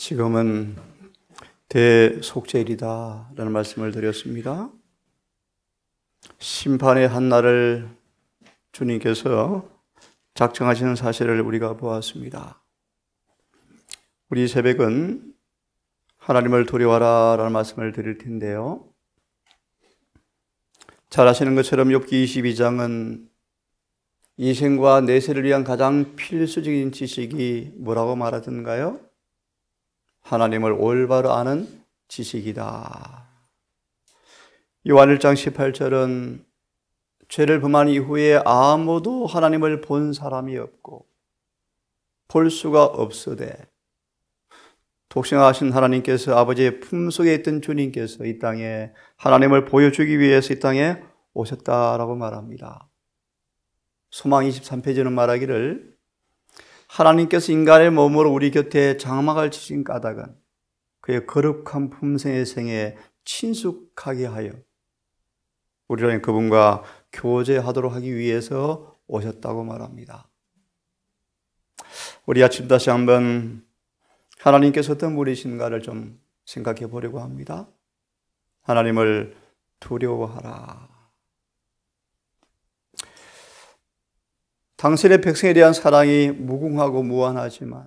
지금은 대속죄일이다 라는 말씀을 드렸습니다. 심판의 한날을 주님께서 작정하시는 사실을 우리가 보았습니다. 우리 새벽은 하나님을 두려워하라 라는 말씀을 드릴 텐데요. 잘 아시는 것처럼 욥기 22장은 이생과 내세를 위한 가장 필수적인 지식이 뭐라고 말하던가요? 하나님을 올바로 아는 지식이다. 요한 1장 18절은 죄를 범한 이후에 아무도 하나님을 본 사람이 없고 볼 수가 없으되 독생하신 하나님께서 아버지의 품속에 있던 주님께서 이 땅에 하나님을 보여주기 위해서 이 땅에 오셨다라고 말합니다. 소망 23페이지는 말하기를 하나님께서 인간의 몸으로 우리 곁에 장막을 치신 까닭은 그의 거룩한 품성의 생에 친숙하게 하여 우리는 그분과 교제하도록 하기 위해서 오셨다고 말합니다. 우리 아침 다시 한번 하나님께서 어떤 분이신가를 좀 생각해 보려고 합니다. 하나님을 두려워하라. 당신의 백성에 대한 사랑이 무궁하고 무한하지만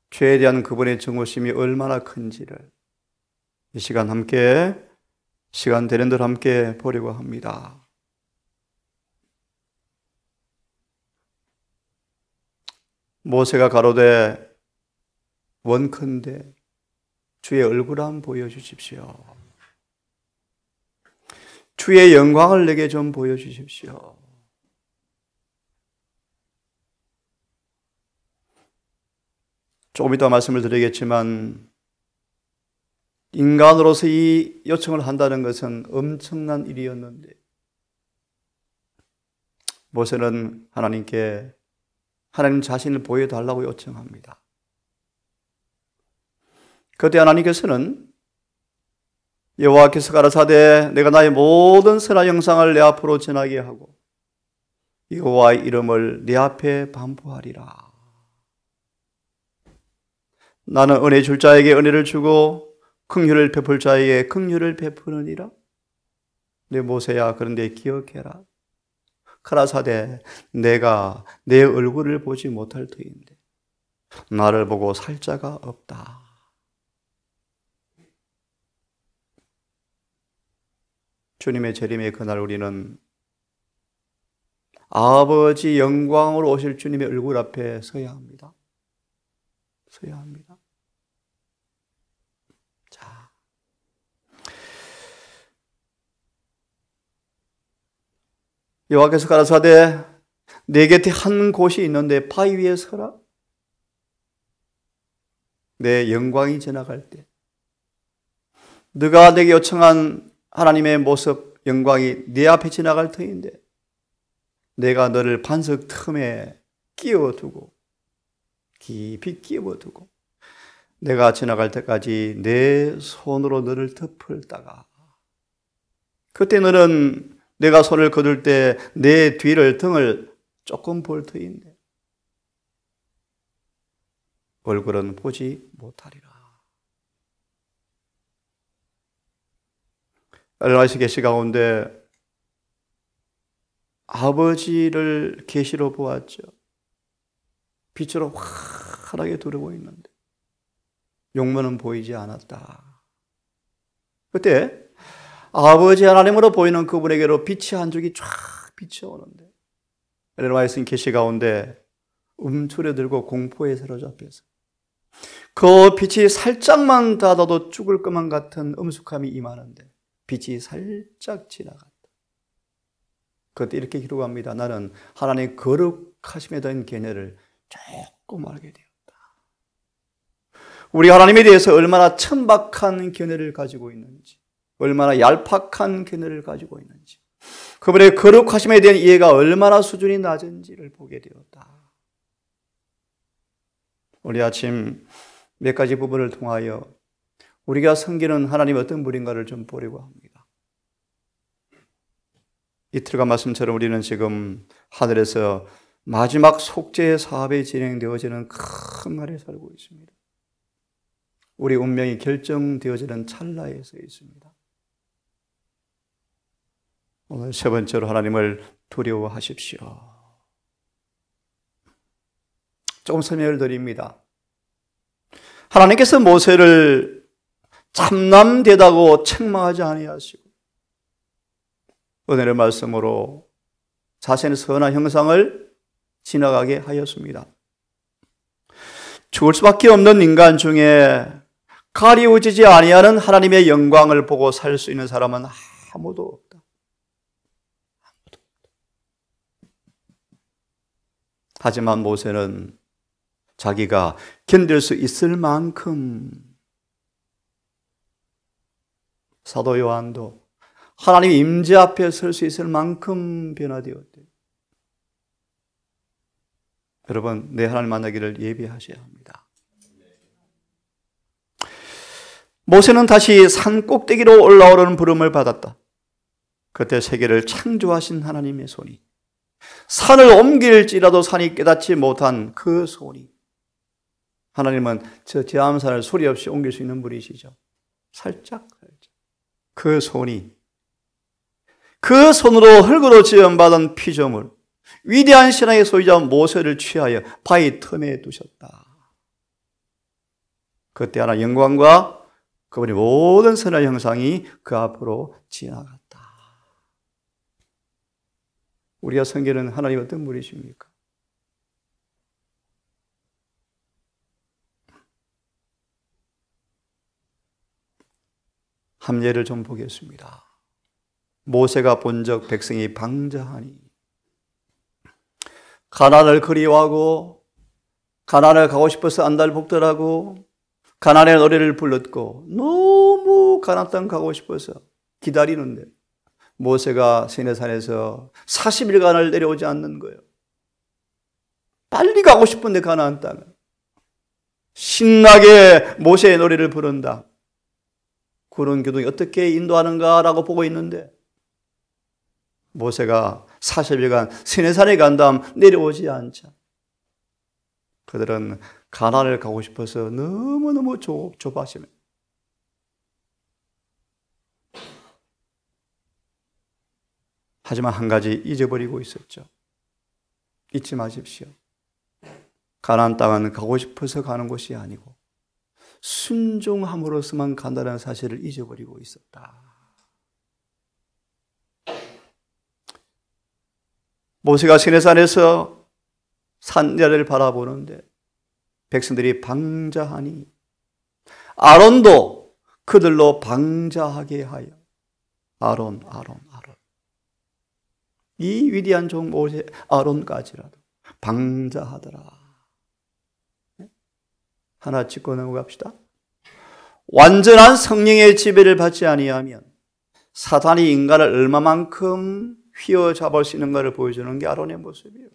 죄에 대한 그분의 정오심이 얼마나 큰지를 이 시간 함께 시간 되는 대로 함께 보려고 합니다. 모세가 가로되 원컨대 주의 얼굴 한번 보여주십시오. 주의 영광을 내게 좀 보여주십시오. 조금 이따 말씀을 드리겠지만 인간으로서 이 요청을 한다는 것은 엄청난 일이었는데 모세는 하나님께 하나님 자신을 보여달라고 요청합니다. 그때 하나님께서는 여호와께서 가라사대 내가 나의 모든 선한 영상을 내 앞으로 전하게 하고 여호와의 이름을 내 앞에 반포하리라. 나는 은혜 줄 자에게 은혜를 주고 긍휼을 베풀 자에게 긍휼을 베푸느니라. 내 모세야 그런데 기억해라. 가라사대 내가 내 얼굴을 보지 못할 터인데 나를 보고 살 자가 없다. 주님의 재림의 그날 우리는 아버지 영광으로 오실 주님의 얼굴 앞에 서야 합니다. 서야 합니다. 자, 여호와께서 가라사대 내 곁에 한 곳이 있는데 바위 위에 서라. 내 영광이 지나갈 때 네가 내게 요청한 하나님의 모습 영광이 네 앞에 지나갈 터인데 내가 너를 반석 틈에 끼워두고 깊이 끼워두고 내가 지나갈 때까지 내 손으로 너를 덮을다가 그때 너는 내가 손을 거둘 때 내 뒤를 등을 조금 볼 터인데 얼굴은 보지 못하리라. 엘리야서 계시 가운데 아버지를 계시로 보았죠. 빛으로 환하게 두르고 있는데 용모는 보이지 않았다. 그때 아버지 하나님으로 보이는 그분에게로 빛이 한 줄기 쫙 비쳐오는데 엘리야서 계시 가운데 움츠려들고 공포에 사로잡혀서 그 빛이 살짝만 닿아도 죽을 것만 같은 엄숙함이 임하는데 빛이 살짝 지나갔다. 그때 이렇게 기록합니다. 나는 하나님의 거룩하심에 대한 견해를 조금 알게 되었다. 우리 하나님에 대해서 얼마나 천박한 견해를 가지고 있는지, 얼마나 얄팍한 견해를 가지고 있는지, 그분의 거룩하심에 대한 이해가 얼마나 수준이 낮은지를 보게 되었다. 우리 아침 몇 가지 부분을 통하여 우리가 섬기는 하나님 어떤 분인가를 좀 보려고 합니다. 이틀간 말씀처럼 우리는 지금 하늘에서 마지막 속죄의 사업이 진행되어지는 큰 날에 살고 있습니다. 우리 운명이 결정되어지는 찰나에 서 있습니다. 오늘 세 번째로 하나님을 두려워하십시오. 조금 설명을 드립니다. 하나님께서 모세를 참남되다고 책망하지 아니하시고 오늘의 말씀으로 자신의 선한 형상을 지나가게 하였습니다. 죽을 수밖에 없는 인간 중에 가리워지지 아니하는 하나님의 영광을 보고 살 수 있는 사람은 아무도 없다. 하지만 모세는 자기가 견딜 수 있을 만큼, 사도 요한도 하나님의 임재 앞에 설 수 있을 만큼 변화되었대요. 여러분, 내 하나님 만나기를 예비하셔야 합니다. 모세는 다시 산 꼭대기로 올라오려는 부름을 받았다. 그때 세계를 창조하신 하나님의 손이, 산을 옮길지라도 산이 깨닫지 못한 그 손이, 하나님은 저 제암산을 소리 없이 옮길 수 있는 분이시죠. 살짝. 그 손이, 그 손으로 흙으로 지음받은 피조물, 위대한 신앙의 소유자 모세를 취하여 바위 틈에 두셨다. 그때 하나 영광과 그분의 모든 선한 형상이 그 앞으로 지나갔다. 우리가 섬기는 하나님 어떤 분이십니까? 한 예를 좀 보겠습니다. 모세가 본적 백성이 방자하니 가나안을 그리워하고 가나안을 가고 싶어서 안달복달하고 가나안의 노래를 불렀고 너무 가나안 땅 가고 싶어서 기다리는데 모세가 시내산에서 40일간을 내려오지 않는 거예요. 빨리 가고 싶은데 가나안 땅을 신나게 모세의 노래를 부른다. 구름 기둥이 어떻게 인도하는가라고 보고 있는데 모세가 40일간 시내산에 간 다음 내려오지 않자 그들은 가나안을 가고 싶어서 너무너무 조바심을. 하지만 한 가지 잊어버리고 있었죠. 잊지 마십시오. 가나안 땅은 가고 싶어서 가는 곳이 아니고 순종함으로서만 간다는 사실을 잊어버리고 있었다. 모세가 시내산에서 산야를 바라보는데 백성들이 방자하니 아론도 그들로 방자하게 하여 아론 이 위대한 종 모세 아론까지라도 방자하더라. 하나 짚고 넘어갑시다. 완전한 성령의 지배를 받지 아니하면 사탄이 인간을 얼마만큼 휘어잡을 수 있는가를 보여주는 게 아론의 모습이에요.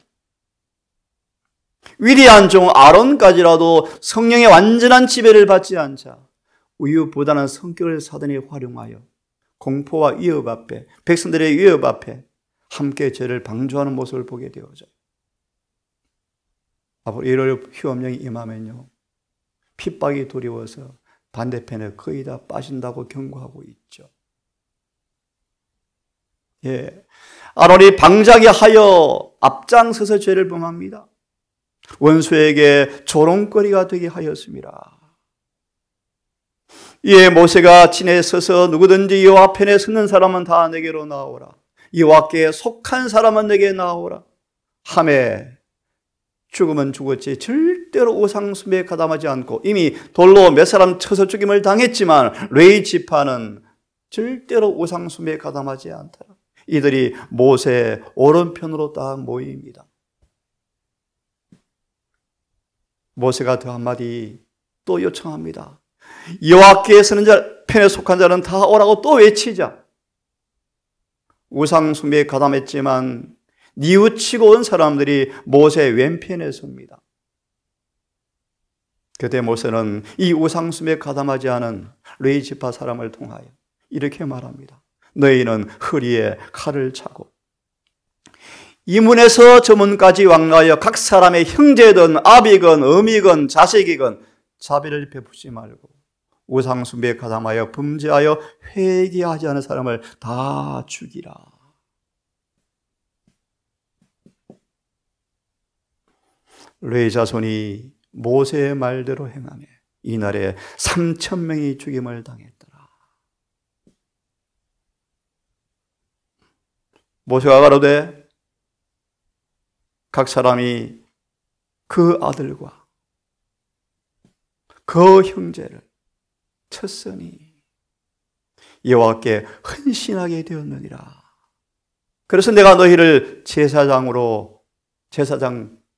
위대한 종 아론까지라도 성령의 완전한 지배를 받지 않자 우유부단한 성격을 사단이 활용하여 공포와 위협 앞에, 백성들의 위협 앞에 함께 죄를 방조하는 모습을 보게 되어져. 앞으로 이럴 휘엄령이 임하면요, 핍박이 두려워서 반대편에 거의 다 빠진다고 경고하고 있죠. 예, 아론이 방자하게 하여 앞장서서 죄를 범합니다. 원수에게 조롱거리가 되게 하였습니다. 이에 모세가 진에 서서 누구든지 여호와 편에 서는 사람은 다 내게로 나오라. 여호와께 속한 사람은 내게 나오라. 하매 죽으면 죽었지 절대로 우상숭배에 가담하지 않고 이미 돌로 몇 사람 쳐서 죽임을 당했지만 레위 지파는 절대로 우상숭배에 가담하지 않더라. 이들이 모세의 오른편으로 딱 모입니다. 모세가 더 한마디 또 요청합니다. 여호와께 서는 자 편에 속한 자는 다 오라고 또 외치자. 우상숭배에 가담했지만 뉘우치고 온 사람들이 모세의 왼편에 섭니다. 그때 모세는 이 우상숭배에 가담하지 않은 레위 지파 사람을 통하여 이렇게 말합니다. 너희는 허리에 칼을 차고 이 문에서 저 문까지 왕래하여 각 사람의 형제든 아비건 어미건 자식이건 자비를 베푸지 말고 우상 숭배에 가담하여 범죄하여 회개하지 않은 사람을 다 죽이라. 레위 자손이 모세의 말대로 행하며 이날에 3,000명이 죽임을 당했더라. 모세가 가로되 각 사람이 그 아들과 그 형제를 쳤으니 여호와께 헌신하게 되었느니라. 그래서 내가 너희를 제사장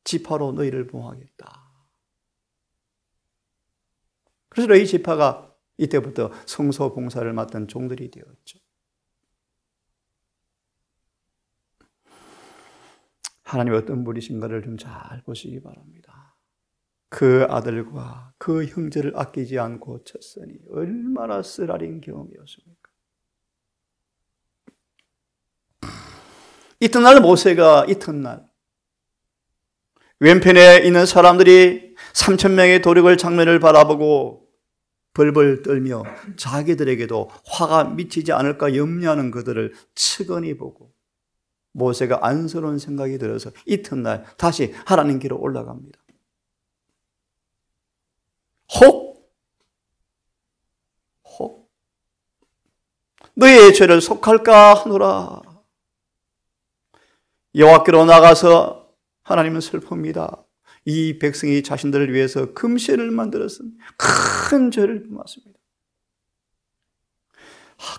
지파로 너희를 봉하겠다. 그래서 레위 지파가 이때부터 성소 봉사를 맡은 종들이 되었죠. 하나님이 어떤 분이신가를 좀 잘 보시기 바랍니다. 그 아들과 그 형제를 아끼지 않고 쳤으니 얼마나 쓰라린 경험이었습니까? 이튿날 모세가 왼편에 있는 사람들이 3,000명의 도륙을 장면을 바라보고 벌벌 떨며 자기들에게도 화가 미치지 않을까 염려하는 그들을 측은히 보고 모세가 안쓰러운 생각이 들어서 이튿날 다시 하나님께로 올라갑니다. 혹 너희의 죄를 속할까 하노라. 여호와께로 나가서 하나님은 슬픕니다. 이 백성이 자신들을 위해서 금신을 만들었으니 큰 죄를 범했습니다.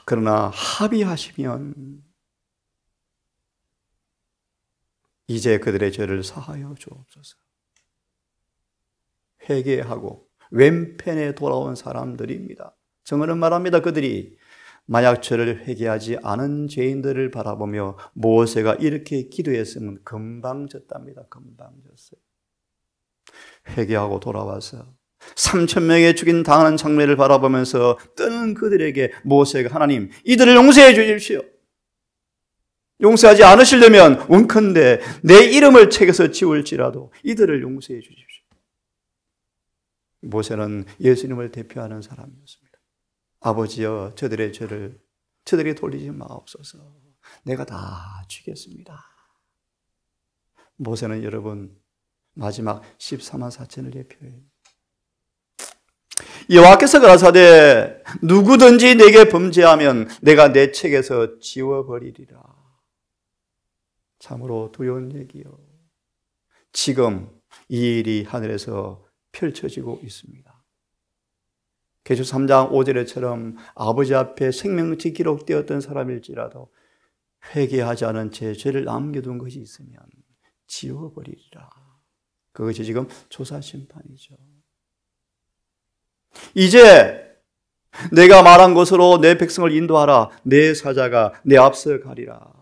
그러나 합의하시면 이제 그들의 죄를 사하여 주옵소서. 회개하고 왼편에 돌아온 사람들입니다. 정언은 말합니다. 그들이 만약 죄를 회개하지 않은 죄인들을 바라보며 모세가 이렇게 기도했으면 금방 졌답니다. 금방 졌어요. 회개하고 돌아와서 3,000명의 죽인 당하는 장면을 바라보면서 뜨는 그들에게 모세가 하나님 이들을 용서해 주십시오. 용서하지 않으시려면 원컨대 내 이름을 책에서 지울지라도 이들을 용서해 주십시오. 모세는 예수님을 대표하는 사람이었습니다. 아버지여 저들의 죄를 저들이 돌리지 마옵소서. 내가 다 주겠습니다. 모세는 여러분 마지막 14만 4천을 대표해요. 여호와께서 가라사대 누구든지 내게 범죄하면 내가 내 책에서 지워버리리라. 참으로 두려운 얘기요. 지금 이 일이 하늘에서 펼쳐지고 있습니다. 계시록 3장 5절에처럼 아버지 앞에 생명치 기록되었던 사람일지라도 회개하지 않은 제 죄를 남겨둔 것이 있으면 지워버리리라. 그것이 지금 조사 심판이죠. 이제 내가 말한 곳으로 내 백성을 인도하라. 내 사자가 내 앞서 가리라.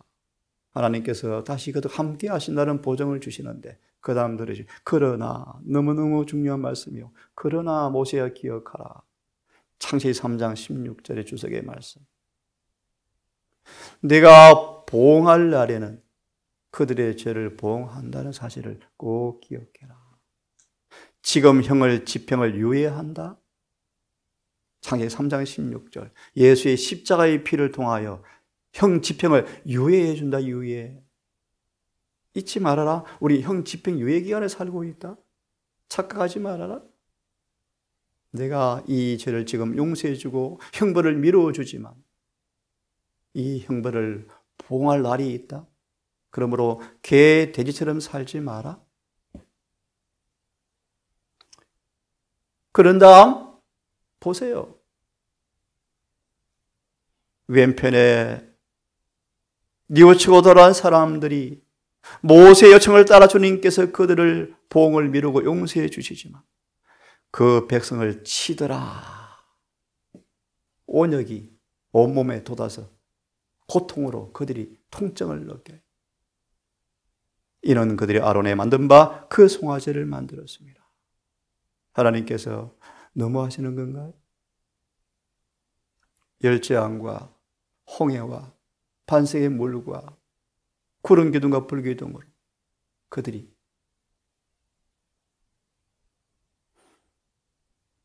하나님께서 다시 그들 함께 하신다는 보증을 주시는데 그 다음 들으시 그러나 너무너무 중요한 말씀이요. 그러나 모세야 기억하라. 창세기 3장 16절의 주석의 말씀. 내가 보응할 날에는 그들의 죄를 보응한다는 사실을 꼭 기억해라. 지금 지평을 유예한다. 창세기 3장 16절. 예수의 십자가의 피를 통하여 형 지평을 유예해 준다. 유예. 잊지 말아라. 우리 형 집행 유예 기간에 살고 있다. 착각하지 말아라. 내가 이 죄를 지금 용서해 주고 형벌을 미루어 주지만 이 형벌을 보응할 날이 있다. 그러므로 개 돼지처럼 살지 마라. 그런 다음 보세요. 왼편에 뉘우치고 돌아온 사람들이 모세의 요청을 따라 주님께서 그들을 보응을 미루고 용서해 주시지만 그 백성을 치더라. 온역이 온몸에 돋아서 고통으로 그들이 통증을 느껴요. 이는 그들이 아론에 만든 바 그 송아지를 만들었습니다. 하나님께서 너무하시는 건가요? 열재앙과 홍해와 반석의 물과 구름 기둥과 불 기둥으로 그들이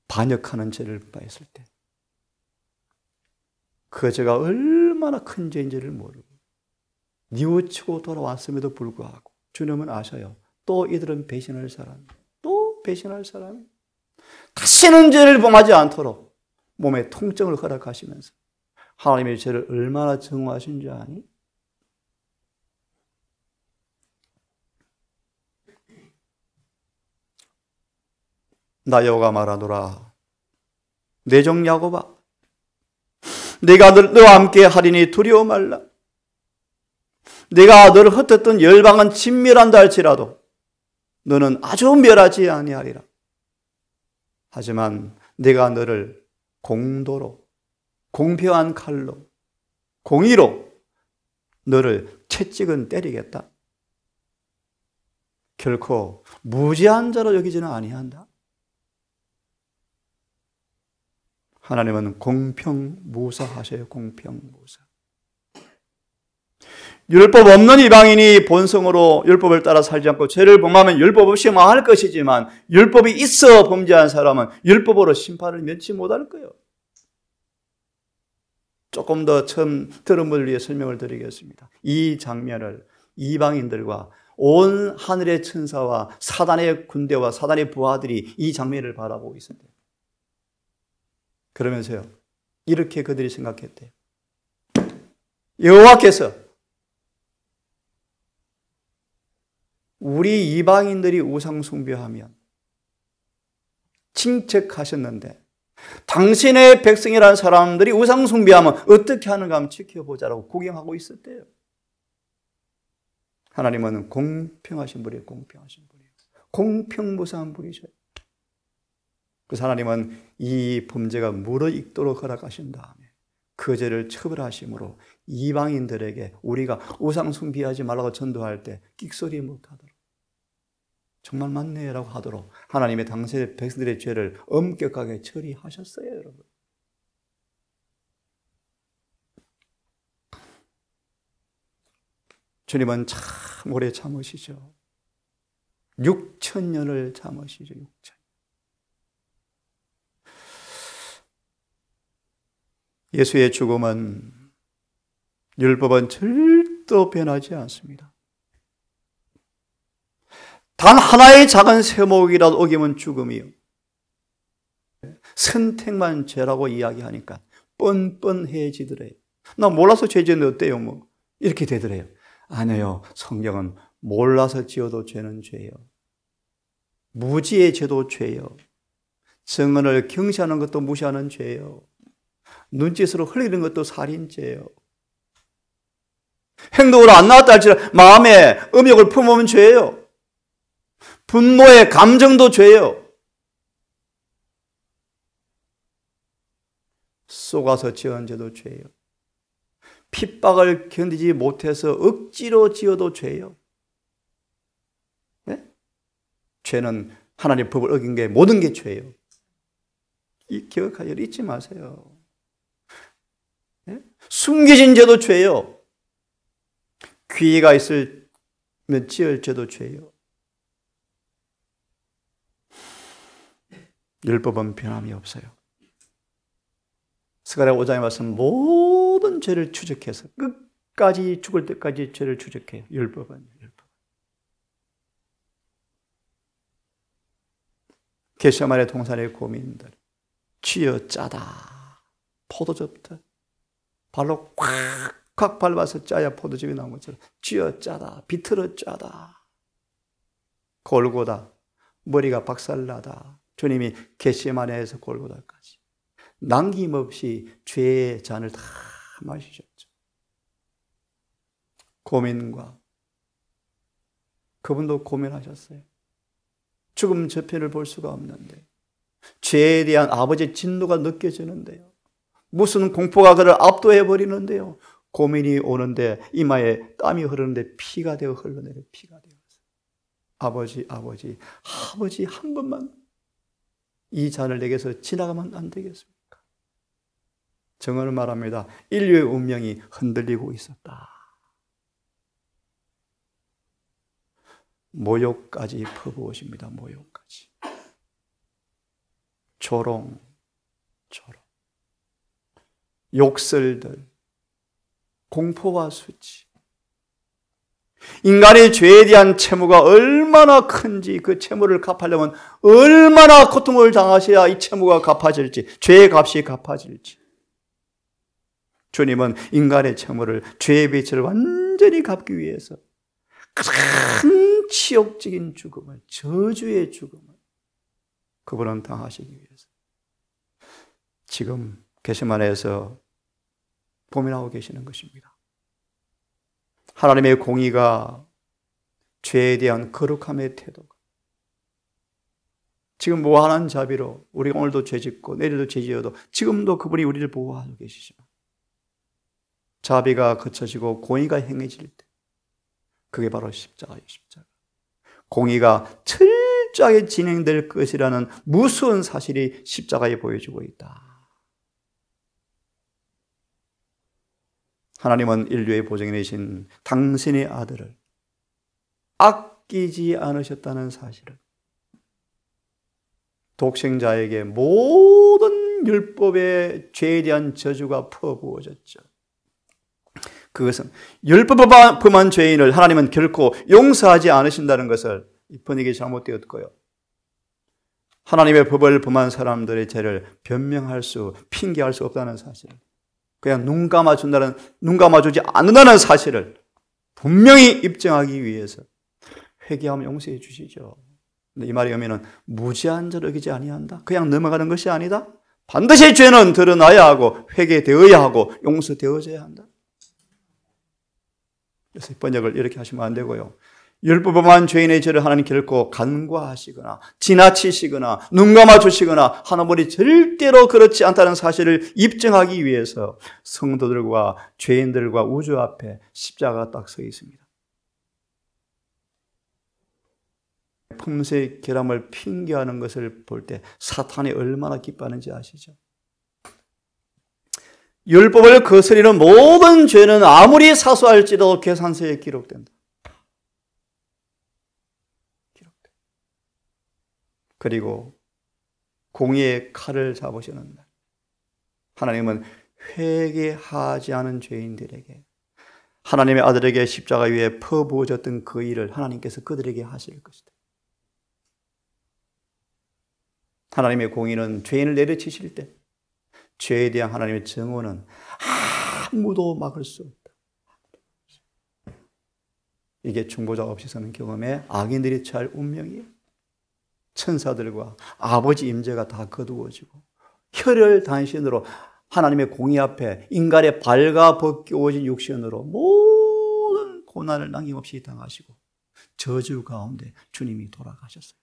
반역하는 죄를 범했을 때 그 죄가 얼마나 큰 죄인지를 모르고 뉘우치고 돌아왔음에도 불구하고 주님은 아셔요. 또 이들은 배신할 사람, 또 배신할 사람, 다시는 죄를 범하지 않도록 몸에 통증을 허락하시면서 하나님의 죄를 얼마나 증오하신 줄 아니? 나 여호와가 말하노라. 내 종 야곱아, 내가 너와 함께 하리니 두려워 말라. 내가 너를 흩었던 열방은 진멸한다 할지라도 너는 아주 멸하지 아니하리라. 하지만 내가 너를 공도로, 공평한 칼로, 공의로 너를 채찍은 때리겠다. 결코 무지한 자로 여기지는 아니한다. 하나님은 공평무사하셔요. 공평무사. 율법 없는 이방인이 본성으로 율법을 따라 살지 않고 죄를 범하면 율법 없이 망할 것이지만 율법이 있어 범죄한 사람은 율법으로 심판을 면치 못할 거예요. 조금 더 처음 들은 분을 위해 설명을 드리겠습니다. 이 장면을 이방인들과 온 하늘의 천사와 사단의 군대와 사단의 부하들이 이 장면을 바라보고 있습니다. 그러면서요, 이렇게 그들이 생각했대요. 여호와께서 우리 이방인들이 우상 숭배하면 칭책하셨는데 당신의 백성이라는 사람들이 우상 숭배하면 어떻게 하는가 한번 지켜보자라고 구경하고 있었대요. 하나님은 공평하신 분이에요. 공평하신 분이에요. 공평무사한 분이셔요. 그래서 하나님은 이 범죄가 무르익도록 허락하신 다음에 그 죄를 처벌하심으로 이방인들에게 우리가 우상 숭배하지 말라고 전도할 때 끽소리 못하도록 정말 맞네라고 하도록 하나님의 당시의 백성들의 죄를 엄격하게 처리하셨어요, 여러분. 주님은 참 오래 참으시죠. 6,000년을 참으시죠. 6,000년. 예수의 죽음은 율법은 절대 변하지 않습니다. 단 하나의 작은 세목이라도 어기면 죽음이요. 선택만 죄라고 이야기하니까 뻔뻔해지더래요. 나 몰라서 죄 지었는데 어때요? 뭐 이렇게 되더래요. 아니에요. 성경은 몰라서 지어도 죄는 죄예요. 무지의 죄도 죄예요. 정언을 경시하는 것도 무시하는 죄예요. 눈짓으로 흘리는 것도 살인죄예요. 행동으로 안 나왔다 할지라도 마음에 음욕을 품으면 죄예요. 분노의 감정도 죄예요. 속아서 지은 죄도 죄예요. 핍박을 견디지 못해서 억지로 지어도 죄예요. 네? 죄는 하나님의 법을 어긴 게 모든 게 죄예요. 이 기억하여 잊지 마세요. 네? 숨겨진 죄도 죄예요. 기회가 있으면 지을 죄도 죄예요. 율법은 변함이 없어요. 스가랴 5장에 말씀 모든 죄를 추적해서 끝까지 죽을 때까지 죄를 추적해요. 율법은. 게세마네 동산의 고민들 쥐어짜다 포도즙다 발로 콱콱 밟아서 짜야 포도즙이 나온 것처럼 쥐어짜다 비틀어 짜다 골고다 머리가 박살나다. 주님이 겟세마네에서 골고다까지 남김없이 죄의 잔을 다 마시셨죠. 고민과 그분도 고민하셨어요. 죽음 저편을 볼 수가 없는데 죄에 대한 아버지의 진노가 느껴지는데요. 무슨 공포가 그를 압도해 버리는데요. 고민이 오는데 이마에 땀이 흐르는데 피가 되어 흘러내려 피가 되어서 아버지 한 번만 이 잔을 내게서 지나가면 안 되겠습니까? 정언을 말합니다. 인류의 운명이 흔들리고 있었다. 모욕까지 퍼부으십니다. 모욕까지. 조롱, 욕설들, 공포와 수치. 인간의 죄에 대한 채무가 얼마나 큰지, 그 채무를 갚으려면 얼마나 고통을 당하셔야 이 채무가 갚아질지, 죄의 값이 갚아질지. 주님은 인간의 채무를, 죄의 빚을 완전히 갚기 위해서 큰 치욕적인 죽음을, 저주의 죽음을 그분은 당하시기 위해서 지금 게세마네에서 고민하고 계시는 것입니다. 하나님의 공의가 죄에 대한 거룩함의 태도가 지금 무한한 자비로 우리가 오늘도 죄짓고 내일도 죄지어도 지금도 그분이 우리를 보호하고 계시지만 자비가 거쳐지고 공의가 행해질 때 그게 바로 십자가예요. 십자가. 공의가 철저하게 진행될 것이라는 무서운 사실이 십자가에 보여주고 있다. 하나님은 인류의 보증이 되신 당신의 아들을 아끼지 않으셨다는 사실을 독생자에게 모든 율법의 죄에 대한 저주가 퍼부어졌죠. 그것은 율법을 범한 죄인을 하나님은 결코 용서하지 않으신다는 것을 이 번역이 잘못되었고요. 하나님의 법을 범한 사람들의 죄를 핑계할 수 없다는 사실을, 그냥 눈 감아주지 않는다는 사실을 분명히 입증하기 위해서 회개하면 용서해 주시죠. 근데 이 말의 의미는 무지한 자를 여기지 아니한다, 그냥 넘어가는 것이 아니다. 반드시 죄는 드러나야 하고 회개되어야 하고 용서되어져야 한다. 그래서 번역을 이렇게 하시면 안 되고요. 율법범한 죄인의 죄를 하나님 결코 간과하시거나 지나치시거나 눈 감아주시거나 하나님이 절대로 그렇지 않다는 사실을 입증하기 위해서 성도들과 죄인들과 우주 앞에 십자가가 딱 서 있습니다. 품새 결함을 핑계하는 것을 볼 때 사탄이 얼마나 기뻐하는지 아시죠? 율법을 거스리는 모든 죄는 아무리 사소할지라도 계산서에 기록된다. 그리고 공의의 칼을 잡으시는 날, 하나님은 회개하지 않은 죄인들에게 하나님의 아들에게 십자가 위에 퍼부어졌던 그 일을 하나님께서 그들에게 하실 것이다. 하나님의 공의는 죄인을 내려치실 때 죄에 대한 하나님의 정오는 아무도 막을 수 없다. 이게 중보자 없이서는 경험에 악인들이 처할 운명이에요. 천사들과 아버지 임재가 다 거두어지고 혈혈단신으로 하나님의 공의 앞에 인간의 발가 벗겨진 육신으로 모든 고난을 남김없이 당하시고 저주 가운데 주님이 돌아가셨어요.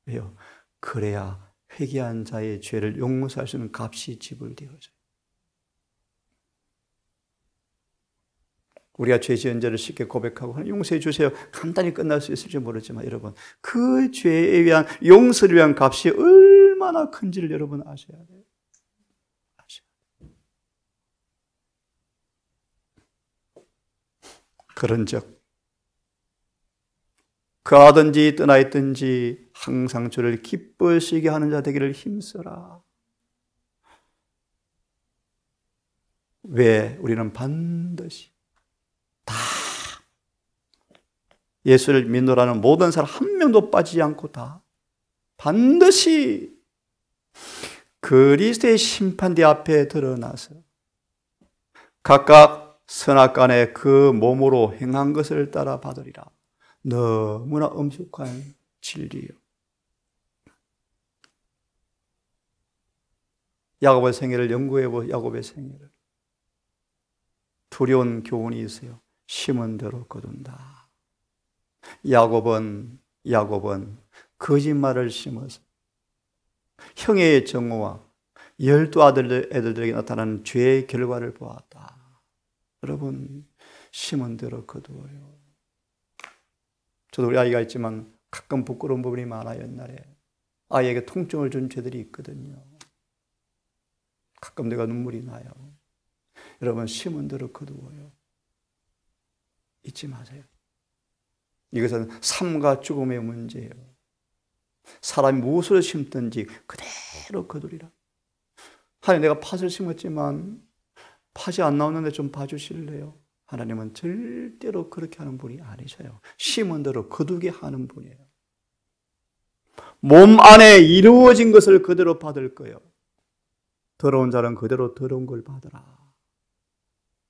왜요? 그래야 회개한 자의 죄를 용서할 수 있는 값이 지불되어져요. 우리가 죄 지은 죄를 쉽게 고백하고 용서해 주세요, 간단히 끝날 수 있을지 모르지만 여러분, 그 죄에 위한 용서를 위한 값이 얼마나 큰지를 여러분 아셔야 돼요. 그런즉 가든지 떠나 있든지 항상 주를 기쁘시게 하는 자 되기를 힘써라. 왜? 우리는 반드시 다 예수를 믿노라는 모든 사람 한 명도 빠지지 않고 다 반드시 그리스도의 심판대 앞에 드러나서 각각 선악간에 그 몸으로 행한 것을 따라 받으리라. 너무나 엄숙한 진리요. 야곱의 생애를 연구해보. 야곱의 생애를. 두려운 교훈이 있어요. 심은 대로 거둔다. 야곱은 거짓말을 심어서 형의 정오와 12 애들에게 나타나는 죄의 결과를 보았다. 여러분, 심은 대로 거두어요. 저도 우리 아이가 있지만 가끔 부끄러운 부분이 많아요. 옛날에 아이에게 통증을 준 죄들이 있거든요. 가끔 내가 눈물이 나요. 여러분, 심은 대로 거두어요. 잊지 마세요. 이것은 삶과 죽음의 문제예요. 사람이 무엇을 심든지 그대로 거두리라. 하나님, 내가 팥을 심었지만 팥이 안 나오는데 좀 봐주실래요? 하나님은 절대로 그렇게 하는 분이 아니셔요. 심은 대로 거두게 하는 분이에요. 몸 안에 이루어진 것을 그대로 받을 거예요. 더러운 자는 그대로 더러운 걸 받으라.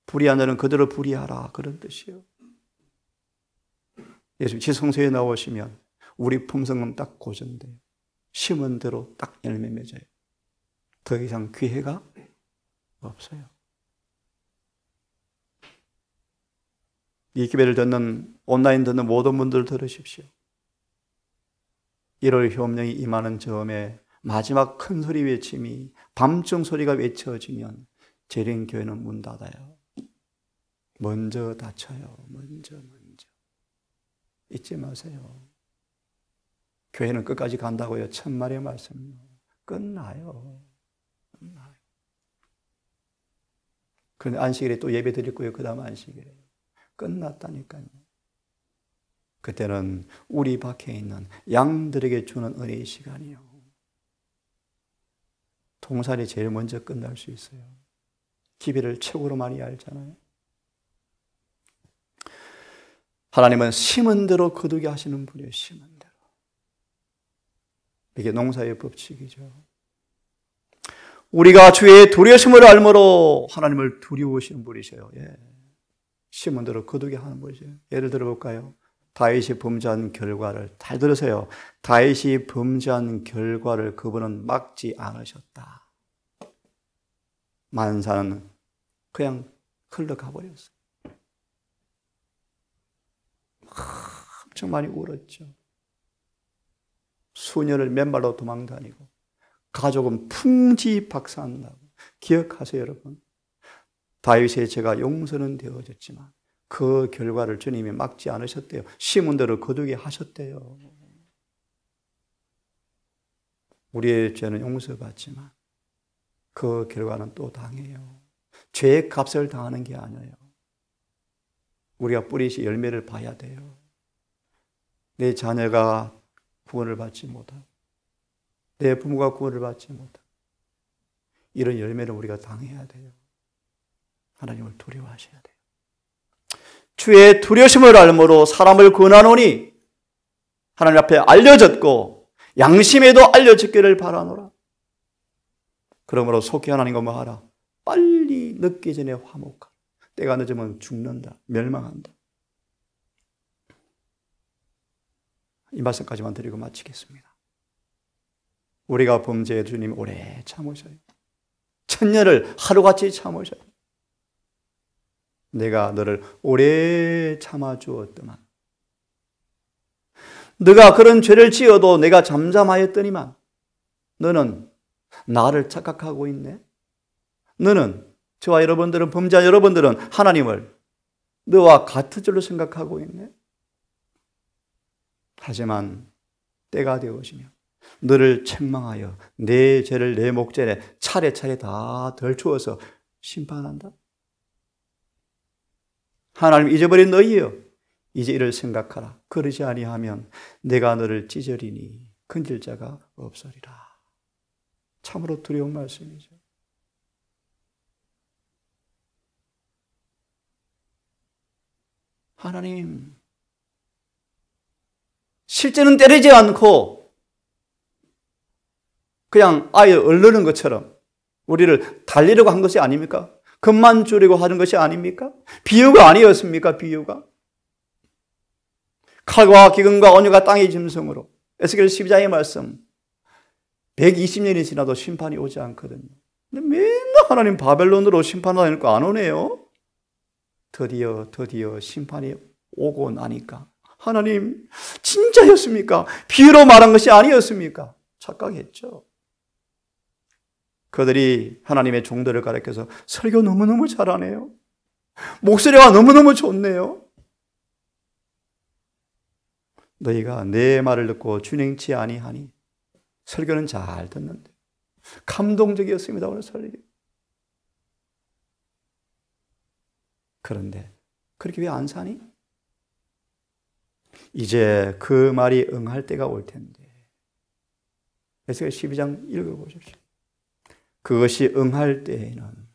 불의한 자는 그대로 불의하라. 그런 뜻이에요. 예수님 지성소에 나오시면 우리 품성은 딱 고정돼요. 심은 대로 딱 열매 맺어요. 더 이상 기회가 없어요. 이 기회를 듣는, 온라인 듣는 모든 분들 들으십시오. 1월 효험령이 임하는 즈음에 마지막 큰 소리 외침이, 밤중 소리가 외쳐지면 재림교회는 문 닫아요. 먼저 닫혀요. 먼저. 잊지 마세요. 교회는 끝까지 간다고요. 천만의 말씀요. 끝나요. 그런데 안식일에 또 예배 드릴 거예요. 그 다음 안식일에. 끝났다니까요. 그때는 우리 밖에 있는 양들에게 주는 은혜의 시간이요. 동산이 제일 먼저 끝날 수 있어요. 기회를 최고로 많이 알잖아요. 하나님은 심은 대로 거두게 하시는 분이에요. 심은 대로. 이게 농사의 법칙이죠. 우리가 주의 두려우심을 알므로 하나님을 두려우시는 분이셔요. 예. 심은 대로 거두게 하는 분이죠. 예를 들어볼까요? 다윗이 범죄한 결과를, 잘 들으세요. 다윗이 범죄한 결과를 그분은 막지 않으셨다. 만사는 그냥 흘러가 버렸어요. 엄청 많이 울었죠. 수년을 맨발로 도망다니고 가족은 풍지박산나고. 기억하세요, 여러분. 다윗의 죄가 용서는 되어졌지만 그 결과를 주님이 막지 않으셨대요. 심은 대로 거두게 하셨대요. 우리의 죄는 용서받지만 그 결과는 또 당해요. 죄의 값을 당하는 게 아니에요. 우리가 뿌리시 열매를 봐야 돼요. 내 자녀가 구원을 받지 못하고 내 부모가 구원을 받지 못하고 이런 열매를 우리가 당해야 돼요. 하나님을 두려워하셔야 돼요. 주의 두려심을 알므로 사람을 권하노니 하나님 앞에 알려졌고 양심에도 알려졌기를 바라노라. 그러므로 속히 하나님과 뭐하라? 빨리 늦기 전에 화목하라. 때가 늦으면 죽는다. 멸망한다. 이 말씀까지만 드리고 마치겠습니다. 우리가 범죄에 주님 오래 참으셔요. 천년을 하루같이 참으셔요. 내가 너를 오래 참아주었더만 너가 그런 죄를 지어도 내가 잠잠하였더니만 너는 나를 착각하고 있네. 너는, 저와 여러분들은, 범죄한 여러분들은 하나님을 너와 같은 줄로 생각하고 있네. 하지만 때가 되어지면 너를 책망하여 내 죄를 내 목전에 차례차례 다 덜추어서 심판한다. 하나님 잊어버린 너희여, 이제 이를 생각하라. 그러지 아니하면 내가 너를 찢으리니 건질 자가 없으리라. 참으로 두려운 말씀이죠. 하나님, 실제는 때리지 않고 그냥 아예 얼르는 것처럼 우리를 달리려고 한 것이 아닙니까? 겁만 주려고 하는 것이 아닙니까? 비유가 아니었습니까? 비유가. 칼과 기근과 온유가 땅의 짐승으로. 에스겔 12장의 말씀. 120년이 지나도 심판이 오지 않거든요. 근데 맨날 하나님 바벨론으로 심판하니까 안 오네요. 드디어 심판이 오고 나니까 하나님 진짜였습니까? 비유로 말한 것이 아니었습니까? 착각했죠. 그들이 하나님의 종들을 가르쳐서 설교 너무너무 잘하네요. 목소리가 너무너무 좋네요. 너희가 내 말을 듣고 준행치 아니하니. 설교는 잘 듣는데 감동적이었습니다. 오늘 설교. 그런데 그렇게 왜 안 사니? 이제 그 말이 응할 때가 올 텐데. 에스겔 12장 읽어보십시오. 그것이 응할 때에는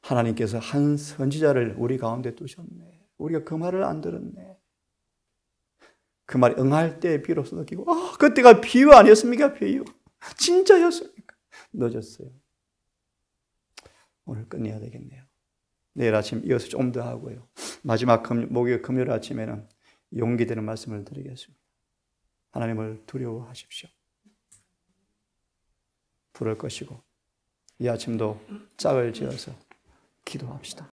하나님께서 한 선지자를 우리 가운데 두셨네. 우리가 그 말을 안 들었네. 그 말이 응할 때 비로소 느끼고, 그때가 비유 아니었습니까? 비유. 진짜였습니까? 늦었어요. 오늘 끝내야 되겠네요. 내일 아침 이어서 좀 더 하고요. 마지막 목요일 금요일 아침에는 용기 되는 말씀을 드리겠습니다. 하나님을 두려워하십시오. 부를 것이고 이 아침도 짝을 지어서 기도합시다.